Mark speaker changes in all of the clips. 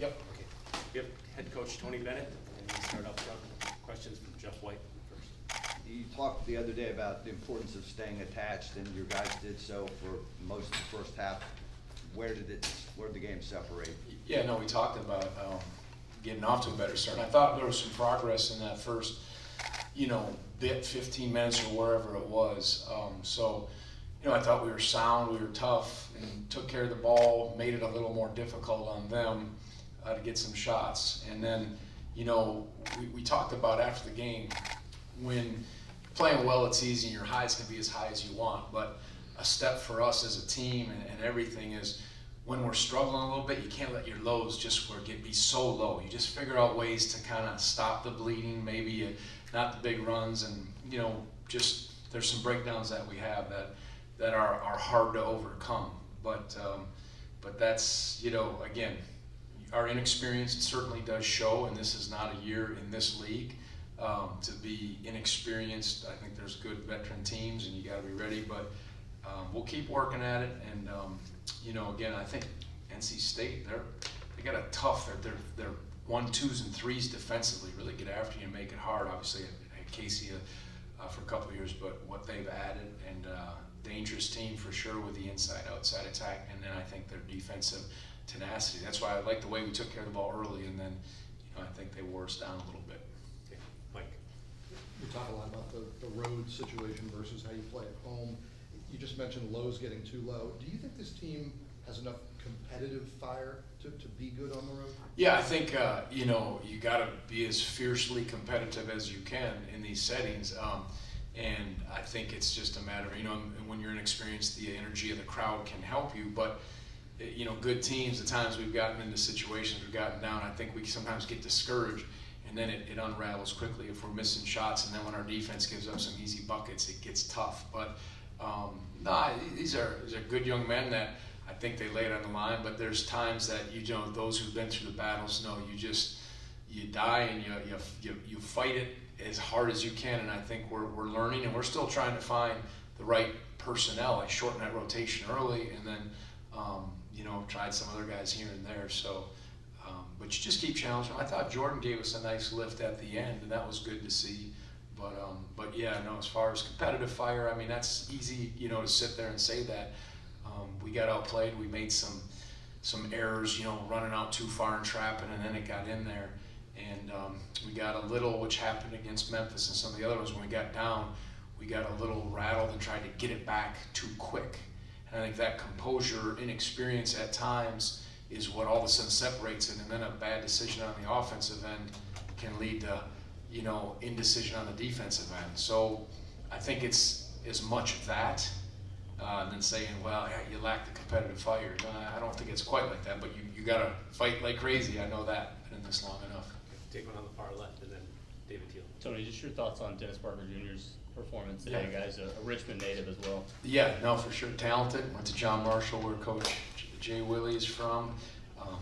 Speaker 1: Yep.
Speaker 2: Okay. We have head coach Tony Bennett, and we'll start up front. Questions from Jeff White first.
Speaker 3: You talked the other day about the importance of staying attached, and your guys did so for most of the first half. Where did the game separate?
Speaker 1: Yeah, no, we talked about getting off to a better start. And I thought there was some progress in that first, bit, 15 minutes or wherever it was. I thought we were sound, we were tough, and took care of the ball, made it a little more difficult on them to get some shots. And then, we talked about after the game, when playing well, it's easy, and your highs can be as high as you want. But a step for us as a team and everything is when we're struggling a little bit, you can't let your lows just be so low. You just figure out ways to kind of stop the bleeding, maybe not the big runs, and just there's some breakdowns that we have that are hard to overcome. But that's, again, our inexperience certainly does show, and this is not a year in this league to be inexperienced. I think there's good veteran teams, and you got to be ready. But we'll keep working at it. And again, I think NC State they got a tough. They're 1, 2s, and 3s defensively. Really get after you and make it hard. Obviously, I had Casey for a couple of years, but what they've added, and dangerous team for sure with the inside-outside attack, and then I think their defensive tenacity. That's why I like the way we took care of the ball early, and then I think they wore us down a little bit.
Speaker 2: Okay. Mike.
Speaker 4: We talk a lot about the road situation versus how you play at home. You just mentioned lows getting too low. Do you think this team has enough competitive fire to be good on the road?
Speaker 1: Yeah, I think you got to be as fiercely competitive as you can in these settings, and I think it's just a matter of when you're inexperienced, the energy of the crowd can help you. But good teams, the times we've gotten into situations, we've gotten down, I think we sometimes get discouraged, and then it unravels quickly if we're missing shots, and then when our defense gives up some easy buckets, it gets tough. But these are good young men that I think they lay it on the line, but there's times that those who've been through the battles know you die and you fight it as hard as you can, and I think we're learning, and we're still trying to find the right personnel. I shortened that rotation early, and then tried some other guys here and there. So, but you just keep challenging. I thought Jordan gave us a nice lift at the end, and that was good to see. But yeah, no, as far as competitive fire, I mean, that's easy, to sit there and say that. We got outplayed. We made some errors, running out too far and trapping, and then it got in there. And we got a little, which happened against Memphis and some of the other ones, when we got down, we got a little rattled and tried to get it back too quick. And I think that composure, inexperience at times is what all of a sudden separates it, and then a bad decision on the offensive end can lead to, indecision on the defensive end. So I think it's as much of that than saying, well, yeah, you lack the competitive fire. No, I don't think it's quite like that, but you got to fight like crazy. I know that. Been in this long enough.
Speaker 2: Take one on the far left, and then David Teal.
Speaker 5: Tony, just your thoughts on Dennis Parker Jr.'s performance today, guys. A Richmond native as well.
Speaker 1: Yeah, no, for sure. Talented. Went to John Marshall, where Coach Jay Willie is from.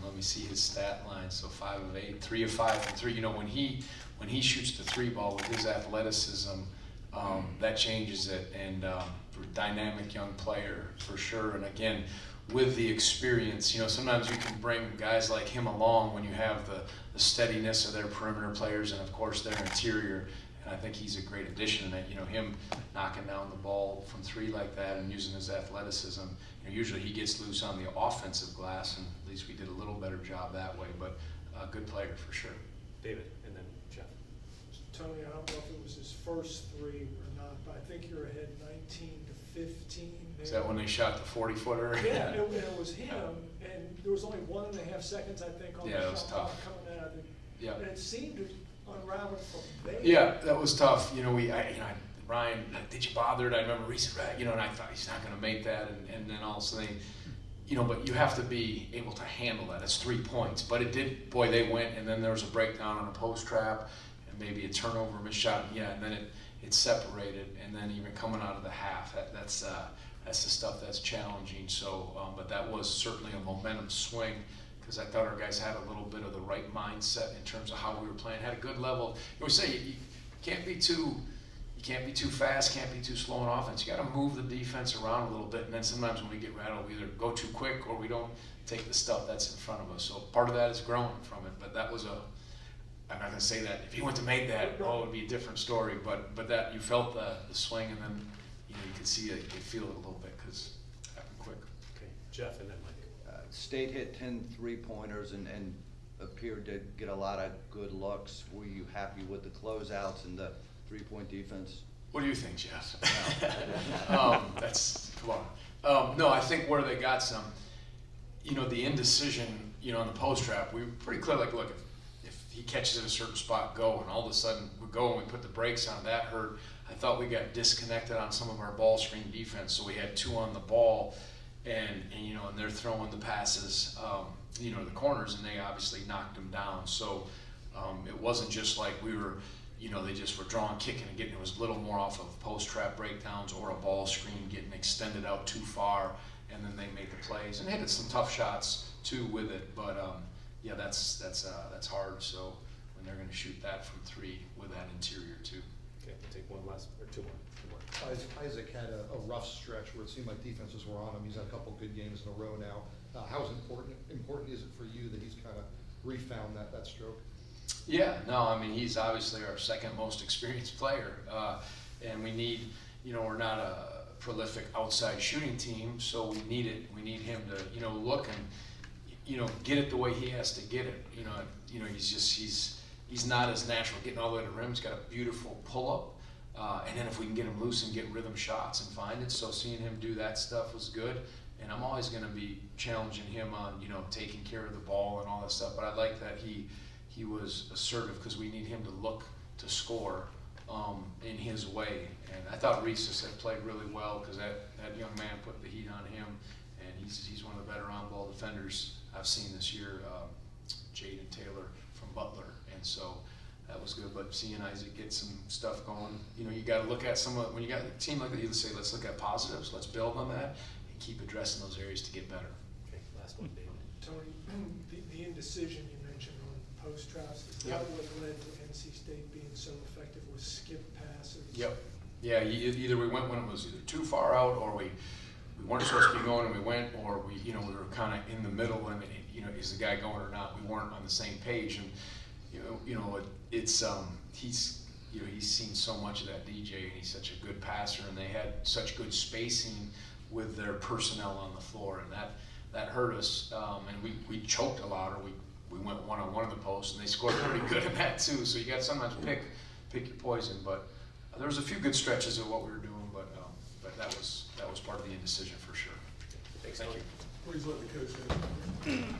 Speaker 1: Let me see his stat line. So 5 of 8, 3 of 5 from 3. When he shoots the 3 ball with his athleticism, that changes it. And dynamic young player for sure. And again, with the experience, sometimes you can bring guys like him along when you have the steadiness of their perimeter players and of course their interior. And I think he's a great addition. And him knocking down the ball from 3 like that and using his athleticism. Usually he gets loose on the offensive glass, and at least we did a little better job that way. But a good player for sure.
Speaker 2: David, and then Jeff.
Speaker 6: Tony, I don't know if it was his first 3 or not, but I think you're ahead 19-15.
Speaker 1: Is that when they shot the 40-footer?
Speaker 6: Yeah, it was him, and there was only 1.5 seconds, I think, on the shot clock coming out of it.
Speaker 1: Yeah.
Speaker 6: And it seemed to unravel from there.
Speaker 1: Yeah, that was tough. Ryan, did you bother it? I remember Reese, and I thought he's not going to make that, and then all of a sudden, but you have to be able to handle that. That's 3 points. But it did, boy, they went, and then there was a breakdown on a post trap, and maybe a turnover, missed shot, and then it separated, and then even coming out of the half, that's the stuff that's challenging. So, but that was certainly a momentum swing, because I thought our guys had a little bit of the right mindset in terms of how we were playing. Had a good level. We say you can't be too fast, can't be too slow in offense. You got to move the defense around a little bit, and then sometimes when we get rattled, we either go too quick or we don't take the stuff that's in front of us. So part of that is growing from it, but that was I'm not gonna say that, if he went to make that, oh, it would be a different story, but that, you felt the swing, and then, you could see it, you could feel it a little bit, because it happened quick.
Speaker 2: Okay, Jeff and then Mike.
Speaker 3: State hit 10 3-pointers and appeared to get a lot of good looks. Were you happy with the closeouts and the 3-point defense?
Speaker 1: What do you think, Jeff? Come on. No, I think where they got some, the indecision, on the post trap, we were pretty clear, like, look, if he catches at a certain spot, go, and all of a sudden we go and we put the brakes on, that hurt. I thought we got disconnected on some of our ball screen defense, so we had 2 on the ball, and they're throwing the passes, to the corners, and they obviously knocked them down. So it wasn't just like we were, they just were drawing, kicking, and getting. It was a little more off of post trap breakdowns or a ball screen getting extended out too far, and then they made the plays and hit some tough shots too with it. But yeah, that's hard. So when they're going to shoot that from 3 with that interior too.
Speaker 2: Okay, we'll take one last, or two more.
Speaker 4: Isaac had a rough stretch where it seemed like defenses were on him. He's had a couple good games in a row now. How important is it for you that he's kind of refound that stroke?
Speaker 1: Yeah, no, I mean, he's obviously our second most experienced player, and we need, we're not a prolific outside shooting team, so we need it. We need him to, look and, get it the way he has to get it. He's not as natural getting all the way to the rim. He's got a beautiful pull up, and then if we can get him loose and get rhythm shots and find it, so seeing him do that stuff was good. And I'm always going to be challenging him on, taking care of the ball and all that stuff. But I like that he was assertive, because we need him to look to score in his way. And I thought Reeses had played really well, because that young man put the heat on him, and he's one of the better on-ball defenders I've seen this year, Jaden Taylor from Butler. And so that was good. But seeing Isaac get some stuff going, you got to look at when you got a team like that, you say, let's look at positives, let's build on that, and keep addressing those areas to get better.
Speaker 2: Okay, last one, David.
Speaker 6: Tony, the indecision you mentioned on post traps, is that what led to NC State being so effective with skip passes?
Speaker 1: Yep. Yeah, either we went when it was either too far out, or we weren't supposed to be going and we went, or we were kind of in the middle, and is the guy going or not? We weren't on the same page, and he's seen so much of that DJ, and he's such a good passer, and they had such good spacing with their personnel on the floor, and that hurt us, and we choked a lot, or we went one-on-one in the post, and they scored pretty good in that too. So you got to sometimes pick your poison. But there was a few good stretches of what we were doing, but that was part of the indecision for sure.
Speaker 2: Thanks, Tony.
Speaker 6: Please let the coach know.